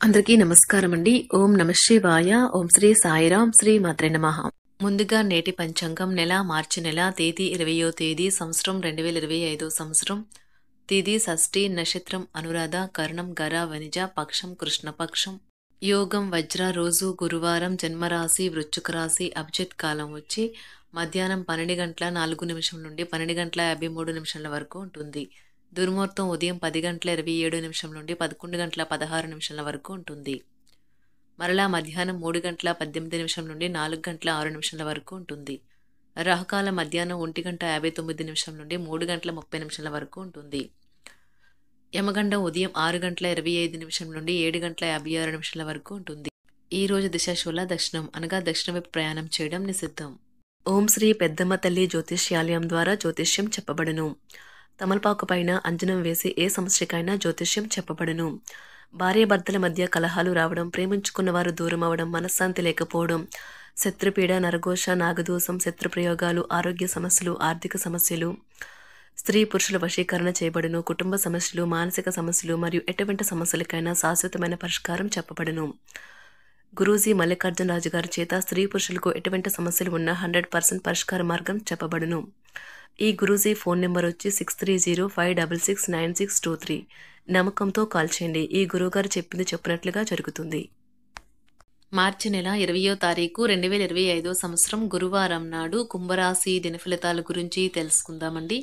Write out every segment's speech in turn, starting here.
అందరికీ నమస్కారం అండి. ఓం నమ శివాయ. ఓం శ్రీ సాయిరాం. శ్రీ మాత్రే నమః. ముందుగా నేటి పంచాంగం నెల మార్చి నెల తేదీ 20వ తేదీ సంవత్సరం 2025 సంవత్సరం తిథి షష్ఠి నక్షత్రం అనురాధ కరణం గర వనిజ పక్షం కృష్ణపక్షం యోగం వజ్ర రోజు గురువారం జన్మరాశి వృశ్చిక రాశి అభిజిత్ కాలం వచ్చి మధ్యాహ్నం 12 గంటల 4 నిమిషం నుండి 12 గంటల 53 నిమిషాల వరకు ఉంటుంది. దుర్ముహూర్తం ఉదయం 10 గంటల 27 నిమిషం నుండి 11 గంటల 16 నిమిషాల వరకు ఉంటుంది. మరలా మధ్యాహ్నం 3 గంటల 18 నిమిషం నుండి 4 గంటల 6 నిమిషాల వరకు ఉంటుంది. రాహుకాలం మధ్యాహ్నం 1 గంట 59 నిమిషం నుండి 3 గంటల 30 నిమిషాల వరకు ఉంటుంది. యమగండం ఉదయం 6 గంటల 25 నిమిషం నుండి 7 గంటల 56 నిమిషాల వరకు ఉంటుంది. ఈ రోజు దిశాశూల దక్షిణం అనగా దక్షిణ వైపు ప్రయాణం చేయడం నిషిద్ధం. ఓం శ్రీ పెద్దమ్మ తల్లి జ్యోతిష్యాలయం ద్వారా జ్యోతిష్యం చెప్పబడును. తమలపాకు పైన అంజనం వేసి ఏ సమస్యకైనా జ్యోతిష్యం చెప్పబడును. భార్యాభర్తల మధ్య కలహాలు రావడం, ప్రేమించుకున్న వారు దూరం అవడం, మనశ్శాంతి లేకపోవడం, శత్రుపీడ, నరఘోష, నాగదోషం, శత్రుప్రయోగాలు, ఆరోగ్య సమస్యలు, ఆర్థిక సమస్యలు, స్త్రీ పురుషుల వశీకరణ చేయబడును. కుటుంబ సమస్యలు, మానసిక సమస్యలు మరియు ఎటువంటి సమస్యలకైనా శాశ్వతమైన పరిష్కారం చెప్పబడును. గురూజీ మల్లికార్జున రాజు గారి చేత స్త్రీ పురుషులకు ఎటువంటి సమస్యలు ఉన్నా 100% పరిష్కార మార్గం చెప్పబడును. ఈ గురూజీ ఫోన్ నెంబర్ వచ్చి 6305669623. నమ్మకంతో కాల్ చేయండి. ఈ గురువుగారు చెప్పింది చెప్పినట్లుగా జరుగుతుంది. మార్చి నెల 20వ తారీఖు 2025 సంవత్సరం గురువారం నాడు కుంభరాశి దినఫలితాల గురించి తెలుసుకుందామండి.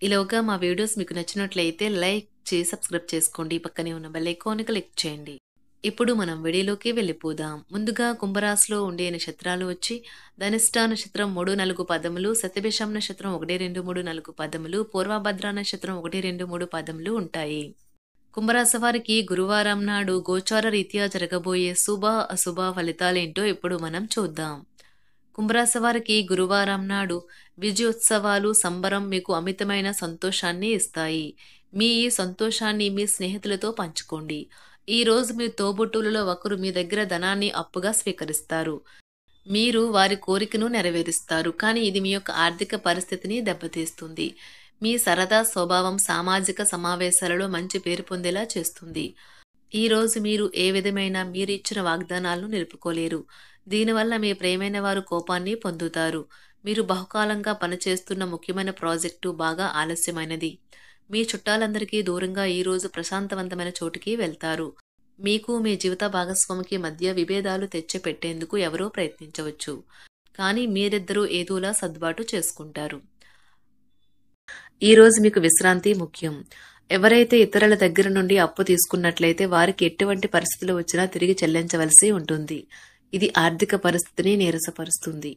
ఈలోగా మా వీడియోస్ మీకు నచ్చినట్లయితే లైక్ చేసి సబ్స్క్రైబ్ చేసుకోండి. పక్కనే ఉన్న బెల్ ఐకాన్ క్లిక్ చేయండి. ఇప్పుడు మనం వీడియోలోకి వెళ్ళిపోదాం. ముందుగా కుంభరాశిలో ఉండే నక్షత్రాలు వచ్చి ధనిష్ట నక్షత్రం 3, 4 పదములు, శతభిషం నక్షత్రం 1, 2, 3, 4 పదములు, పూర్వభద్ర నక్షత్రం 1, 2, 3 పదములు ఉంటాయి. కుంభరాశి వారికి గురువారం నాడు గోచార రీత్యా జరగబోయే శుభ అశుభ ఫలితాలేంటో ఇప్పుడు మనం చూద్దాం. కుంభరాశి వారికి గురువారం నాడు విజయోత్సవాలు, సంబరం మీకు అమితమైన సంతోషాన్ని ఇస్తాయి. మీ ఈ సంతోషాన్ని మీ స్నేహితులతో పంచుకోండి. ఈ రోజు మీ తోబుట్టువులలో ఒకరు మీ దగ్గర ధనాన్ని అప్పుగా స్వీకరిస్తారు. మీరు వారి కోరికను నెరవేరుస్తారు, కానీ ఇది మీ యొక్క ఆర్థిక పరిస్థితిని దెబ్బతీస్తుంది. మీ సరదా స్వభావం సామాజిక సమావేశాలలో మంచి పేరు పొందేలా చేస్తుంది. ఈ రోజు మీరు ఏ విధమైన మీరు ఇచ్చిన వాగ్దానాలను నిలుపుకోలేరు. దీనివల్ల మీ ప్రియమైన వారు కోపాన్ని పొందుతారు. మీరు బహుకాలంగా పనిచేస్తున్న ముఖ్యమైన ప్రాజెక్టు బాగా ఆలస్యమైనది. మీ చుట్టాలందరికీ దూరంగా ఈ రోజు ప్రశాంతవంతమైన చోటుకి వెళ్తారు. మీకు మీ జీవిత భాగస్వామికి మధ్య విభేదాలు తెచ్చిపెట్టేందుకు ఎవరో ప్రయత్నించవచ్చు, కానీ మీరిద్దరూ ఏదోలా సర్దుబాటు చేసుకుంటారు. ఈ రోజు మీకు విశ్రాంతి ముఖ్యం. ఎవరైతే ఇతరుల దగ్గర నుండి అప్పు తీసుకున్నట్లయితే వారికి ఎటువంటి పరిస్థితులు వచ్చినా తిరిగి చెల్లించవలసి ఉంటుంది. ఇది ఆర్థిక పరిస్థితిని నీరసపరుస్తుంది.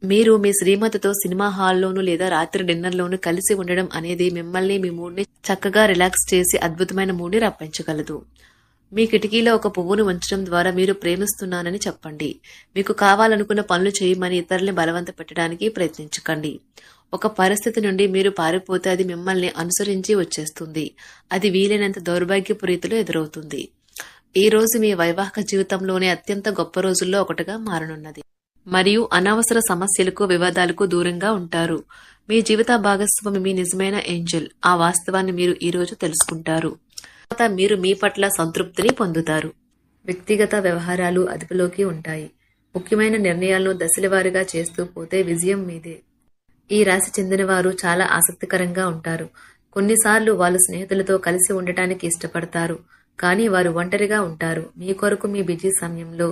మీరు మీ శ్రీమతితో సినిమా హాల్లోనూ లేదా రాత్రి డిన్నర్లోనూ కలిసి ఉండడం అనేది మిమ్మల్ని మీ మూడ్ని చక్కగా రిలాక్స్ చేసి అద్భుతమైన మూడ్ని రప్పించగలదు. మీ కిటికీలో ఒక పువ్వును ఉంచడం ద్వారా మీరు ప్రేమిస్తున్నానని చెప్పండి. మీకు కావాలనుకున్న పనులు చేయమని ఇతరుల్ని బలవంత పెట్టడానికి ప్రయత్నించకండి. ఒక పరిస్థితి నుండి మీరు పారిపోతే అది మిమ్మల్ని అనుసరించి వచ్చేస్తుంది. అది వీలైనంత దౌర్భాగ్యపు రీతిలో ఎదురవుతుంది. ఈ రోజు మీ వైవాహిక జీవితంలోనే అత్యంత గొప్ప రోజుల్లో ఒకటిగా మారనున్నది మరియు అనవసర సమస్యలకు వివాదాలకు దూరంగా ఉంటారు. మీ జీవిత భాగస్వామి మీ నిజమైన ఏంజెల్. ఆ వాస్తవాన్ని మీరు ఈ రోజు తెలుసుకుంటారు. తర్వాత మీరు మీ పట్ల సంతృప్తిని పొందుతారు. వ్యక్తిగత వ్యవహారాలు అదుపులోకి ఉంటాయి. ముఖ్యమైన నిర్ణయాలను దశలవారీగా చేస్తూ పోతే విజయం మీదే. ఈ రాశి చెందిన వారు చాలా ఆసక్తికరంగా ఉంటారు. కొన్నిసార్లు వాళ్ళు స్నేహితులతో కలిసి ఉండటానికి ఇష్టపడతారు, కానీ వారు ఒంటరిగా ఉంటారు. మీ కొరకు మీ బిజీ సమయంలో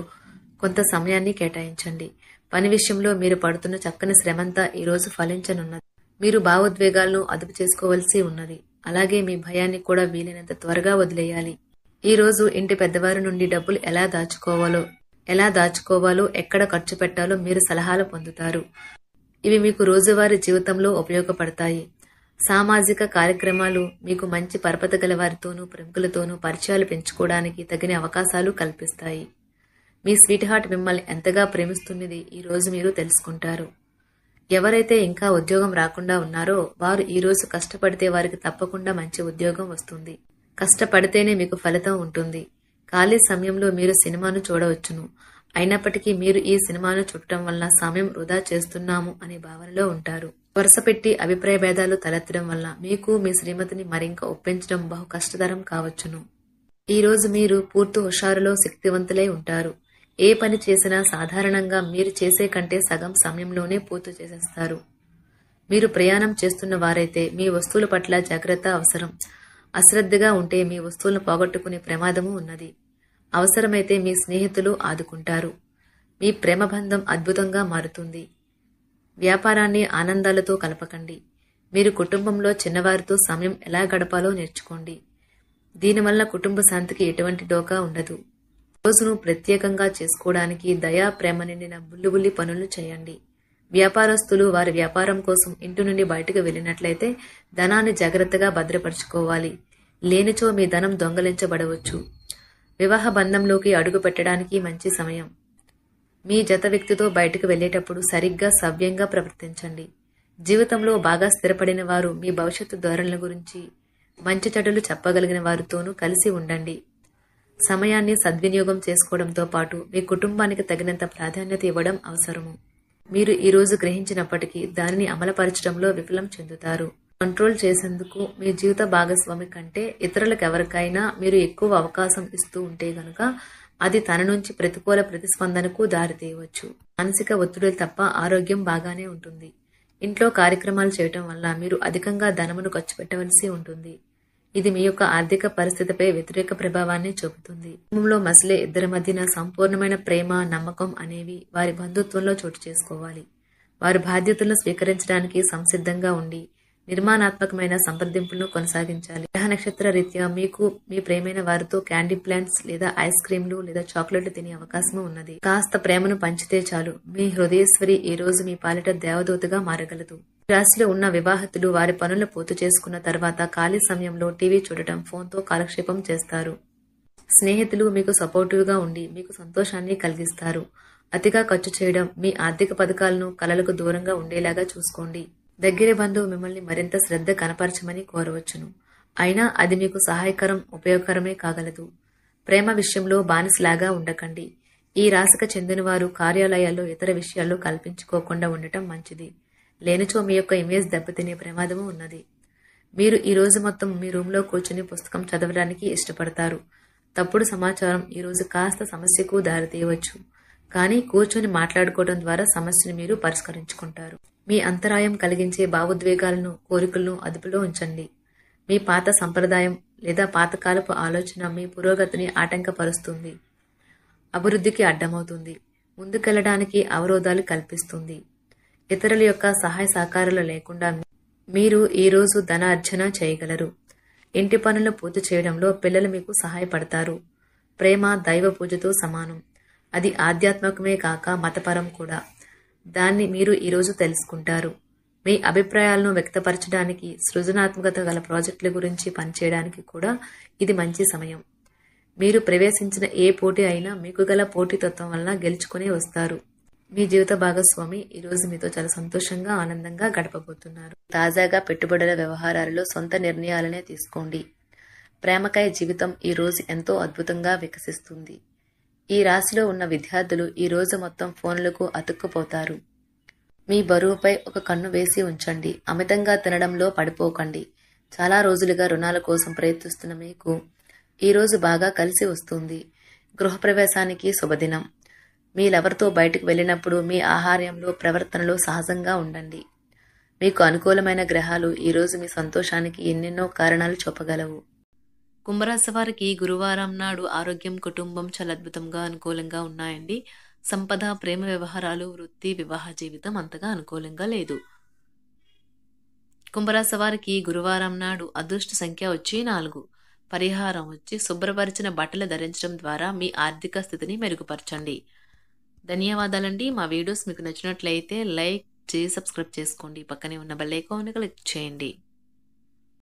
కొంత సమయాన్ని కేటాయించండి. పని విషయంలో మీరు పడుతున్న చక్కని శ్రమంతా ఈ రోజు ఫలించనున్నది. మీరు భావోద్వేగాలను అదుపు చేసుకోవలసి ఉన్నది. అలాగే మీ భయాన్ని కూడా వీలైనంత త్వరగా వదిలేయాలి. ఈ రోజు ఇంటి పెద్దవారి నుండి డబ్బులు ఎలా దాచుకోవాలో ఎక్కడ ఖర్చు పెట్టాలో మీరు సలహాలు పొందుతారు. ఇవి మీకు రోజువారీ జీవితంలో ఉపయోగపడతాయి. సామాజిక కార్యక్రమాలు మీకు మంచి పరపతి గల వారితోనూ ప్రముఖులతోనూ పరిచయాలు పెంచుకోవడానికి తగిన అవకాశాలు కల్పిస్తాయి. మీ స్వీట్ హార్ట్ మిమ్మల్ని ఎంతగా ప్రేమిస్తున్నది ఈ రోజు మీరు తెలుసుకుంటారు. ఎవరైతే ఇంకా ఉద్యోగం రాకుండా ఉన్నారో వారు ఈ రోజు కష్టపడితే వారికి తప్పకుండా మంచి ఉద్యోగం వస్తుంది. కష్టపడితేనే మీకు ఫలితం ఉంటుంది. ఖాళీ సమయంలో మీరు సినిమాను చూడవచ్చును. అయినప్పటికీ మీరు ఈ సినిమాను చూడటం వల్ల సమయం వృధా చేస్తున్నాము అనే భావనలో ఉంటారు. వరుసపెట్టి అభిప్రాయ భేదాలు తలెత్తడం వల్ల మీకు మీ శ్రీమతిని మరింక ఒప్పించడం బహు కష్టతరం కావచ్చును. ఈరోజు మీరు పూర్తి హుషారులో శక్తివంతులై ఉంటారు. ఏ పని చేసినా సాధారణంగా మీరు చేసే కంటే సగం సమయంలోనే పూర్తి చేసేస్తారు. మీరు ప్రయాణం చేస్తున్న వారైతే మీ వస్తువుల పట్ల జాగ్రత్త అవసరం. అశ్రద్ధగా ఉంటే మీ వస్తువులను పోగొట్టుకునే ప్రమాదము ఉన్నది. అవసరమైతే మీ స్నేహితులు ఆదుకుంటారు. మీ ప్రేమ బంధం అద్భుతంగా మారుతుంది. వ్యాపారాన్ని ఆనందాలతో కలపకండి. మీరు కుటుంబంలో చిన్నవారితో సమయం ఎలా గడపాలో నేర్చుకోండి. దీనివల్ల కుటుంబ శాంతికి ఎటువంటి డోకా ఉండదు. రోజును ప్రత్యేకంగా చేసుకోవడానికి దయా ప్రేమ నిండిన బుల్లిబుల్లి పనులు చేయండి. వ్యాపారస్తులు వారి వ్యాపారం కోసం ఇంటి నుండి బయటకు వెళ్ళినట్లయితే ధనాన్ని జాగ్రత్తగా భద్రపరుచుకోవాలి. లేనిచో మీ ధనం దొంగలించబడవచ్చు. వివాహ బంధంలోకి అడుగు పెట్టడానికి మంచి సమయం. మీ జత వ్యక్తితో బయటకు వెళ్లేటప్పుడు సరిగ్గా సవ్యంగా ప్రవర్తించండి. జీవితంలో బాగా స్థిరపడిన వారు మీ భవిష్యత్తు ధోరణుల గురించి మంచి చెడులు చెప్పగలిగిన వారితోనూ కలిసి ఉండండి. సమయాన్ని సద్వినియోగం చేసుకోవడంతో పాటు మీ కుటుంబానికి తగినంత ప్రాధాన్యత ఇవ్వడం అవసరము. మీరు ఈ రోజు గ్రహించినప్పటికీ దానిని అమలుపరచడంలో విఫలం చెందుతారు. కంట్రోల్ చేసేందుకు మీ జీవిత భాగస్వామి కంటే ఇతరులకు ఎవరికైనా మీరు ఎక్కువ అవకాశం ఇస్తూ ఉంటే గనుక అది తన నుంచి ప్రతికూల ప్రతిస్పందనకు దారితీయవచ్చు. మానసిక ఒత్తిడులు తప్ప ఆరోగ్యం బాగానే ఉంటుంది. ఇంట్లో కార్యక్రమాలు చేయటం వల్ల మీరు అధికంగా ధనమును ఖర్చు పెట్టవలసి ఉంటుంది. ఇది మీ యొక్క ఆర్థిక పరిస్థితిపై వ్యతిరేక ప్రభావాన్ని చూపుతుంది. కుటుంబంలో మసలే ఇద్దరి మధ్యన సంపూర్ణమైన ప్రేమ, నమ్మకం అనేవి వారి బంధుత్వంలో చోటు చేసుకోవాలి. వారి బాధ్యతలను స్వీకరించడానికి సంసిద్ధంగా ఉండి నిర్మాణాత్మకమైన సంప్రదింపులను కొనసాగించాలి. గ్రహ నక్షత్ర రీత్యా మీకు మీ ప్రేమైన వారితో క్యాండీ ప్లాంట్స్ లేదా ఐస్ క్రీంలు లేదా చాక్లెట్లు తినే అవకాశం ఉన్నది. కాస్త ప్రేమను పంచితే చాలు మీ హృదయేశ్వరి ఈ రోజు మీ పాలిట దేవదూతగా మారగలదు. రాశిలో ఉన్న వివాహితులు వారి పనులను పూర్తి చేసుకున్న తర్వాత ఖాళీ సమయంలో టీవీ చూడటం, ఫోన్తో కాలక్షేపం చేస్తారు. స్నేహితులు మీకు సపోర్టివ్ గా ఉండి మీకు సంతోషాన్ని కలిగిస్తారు. అతిగా ఖర్చు చేయడం, మీ ఆర్థిక పథకాలను కలలకు దూరంగా ఉండేలాగా చూసుకోండి. దగ్గరి బంధువు మిమ్మల్ని మరింత శ్రద్ధ కనపరచమని కోరవచ్చును. అయినా అది మీకు సహాయకరం, ఉపయోగకరమే కాగలదు. ప్రేమ విషయంలో బానిసలాగా ఉండకండి. ఈ రాశికి చెందిన వారు కార్యాలయాల్లో ఇతర విషయాల్లో కల్పించుకోకుండా ఉండటం మంచిది. లేనిచో మీ యొక్క ఇమేజ్ దెబ్బతినే ప్రమాదము ఉన్నది. మీరు ఈ రోజు మొత్తం మీ రూమ్లో కూర్చుని పుస్తకం చదవడానికి ఇష్టపడతారు. తప్పుడు సమాచారం ఈ రోజు కాస్త సమస్యకు దారితీయవచ్చు. కానీ కూర్చొని మాట్లాడుకోవడం ద్వారా సమస్యను మీరు పరిష్కరించుకుంటారు. మీ అంతరాయం కలిగించే భావోద్వేగాలను, కోరికలను అదుపులో ఉంచండి. మీ పాత సంప్రదాయం లేదా పాతకాలపు ఆలోచన మీ పురోగతిని ఆటంకపరుస్తుంది, అభివృద్ధికి అడ్డమవుతుంది, ముందుకెళ్లడానికి అవరోధాలు కల్పిస్తుంది. ఇతరుల యొక్క సహాయ సహకారాలు లేకుండా మీరు ఈ రోజు ధనార్జన చేయగలరు. ఇంటి పనులను పూర్తి చేయడంలో పిల్లలు మీకు సహాయపడతారు. ప్రేమ దైవ పూజతో సమానం. అది ఆధ్యాత్మికమే కాక మతపరం కూడా. దాన్ని మీరు ఈరోజు తెలుసుకుంటారు. మీ అభిప్రాయాలను వ్యక్తపరచడానికి, సృజనాత్మకత గల ప్రాజెక్టుల గురించి పనిచేయడానికి కూడా ఇది మంచి సమయం. మీరు ప్రవేశించిన ఏ పోటీ అయినా మీకు గల పోటీతత్వం వలన గెలుచుకునే వస్తారు. మీ జీవిత భాగస్వామి ఈరోజు మీతో చాలా సంతోషంగా, ఆనందంగా గడపబోతున్నారు. తాజాగా పెట్టుబడుల వ్యవహారాలలో సొంత నిర్ణయాలనే తీసుకోండి. ప్రేమకాయ జీవితం ఈ రోజు ఎంతో అద్భుతంగా వికసిస్తుంది. ఈ రాశిలో ఉన్న విద్యార్థులు ఈ రోజు మొత్తం ఫోన్లకు అతుక్కుపోతారు. మీ బరువుపై ఒక కన్ను వేసి ఉంచండి. అమితంగా తినడంలో పడిపోకండి. చాలా రోజులుగా రుణాల కోసం ప్రయత్నిస్తున్న మీకు ఈ రోజు బాగా కలిసి వస్తుంది. గృహప్రవేశానికి శుభదినం. మీరెవరితో బయటకు వెళ్ళినప్పుడు మీ ఆహార్యంలో, ప్రవర్తనలో సహజంగా ఉండండి. మీకు అనుకూలమైన గ్రహాలు ఈరోజు మీ సంతోషానికి ఎన్నెన్నో కారణాలు చూపగలవు. కుంభరాశి వారికి గురువారం నాడు ఆరోగ్యం, కుటుంబం చాలా అద్భుతంగా, అనుకూలంగా ఉన్నాయండి. సంపద, ప్రేమ వ్యవహారాలు, వృత్తి, వివాహ జీవితం అంతగా అనుకూలంగా లేదు. కుంభరాశి వారికి గురువారం నాడు అదృష్ట సంఖ్య వచ్చి 4. పరిహారం వచ్చి శుభ్రపరిచిన బట్టలు ధరించడం ద్వారా మీ ఆర్థిక స్థితిని మెరుగుపరచండి. ధన్యవాదాలండి. మా వీడియోస్ మీకు నచ్చినట్లయితే లైక్ చేసి సబ్స్క్రైబ్ చేసుకోండి. పక్కనే ఉన్న బెల్ ఐకాన్ క్లిక్ చేయండి.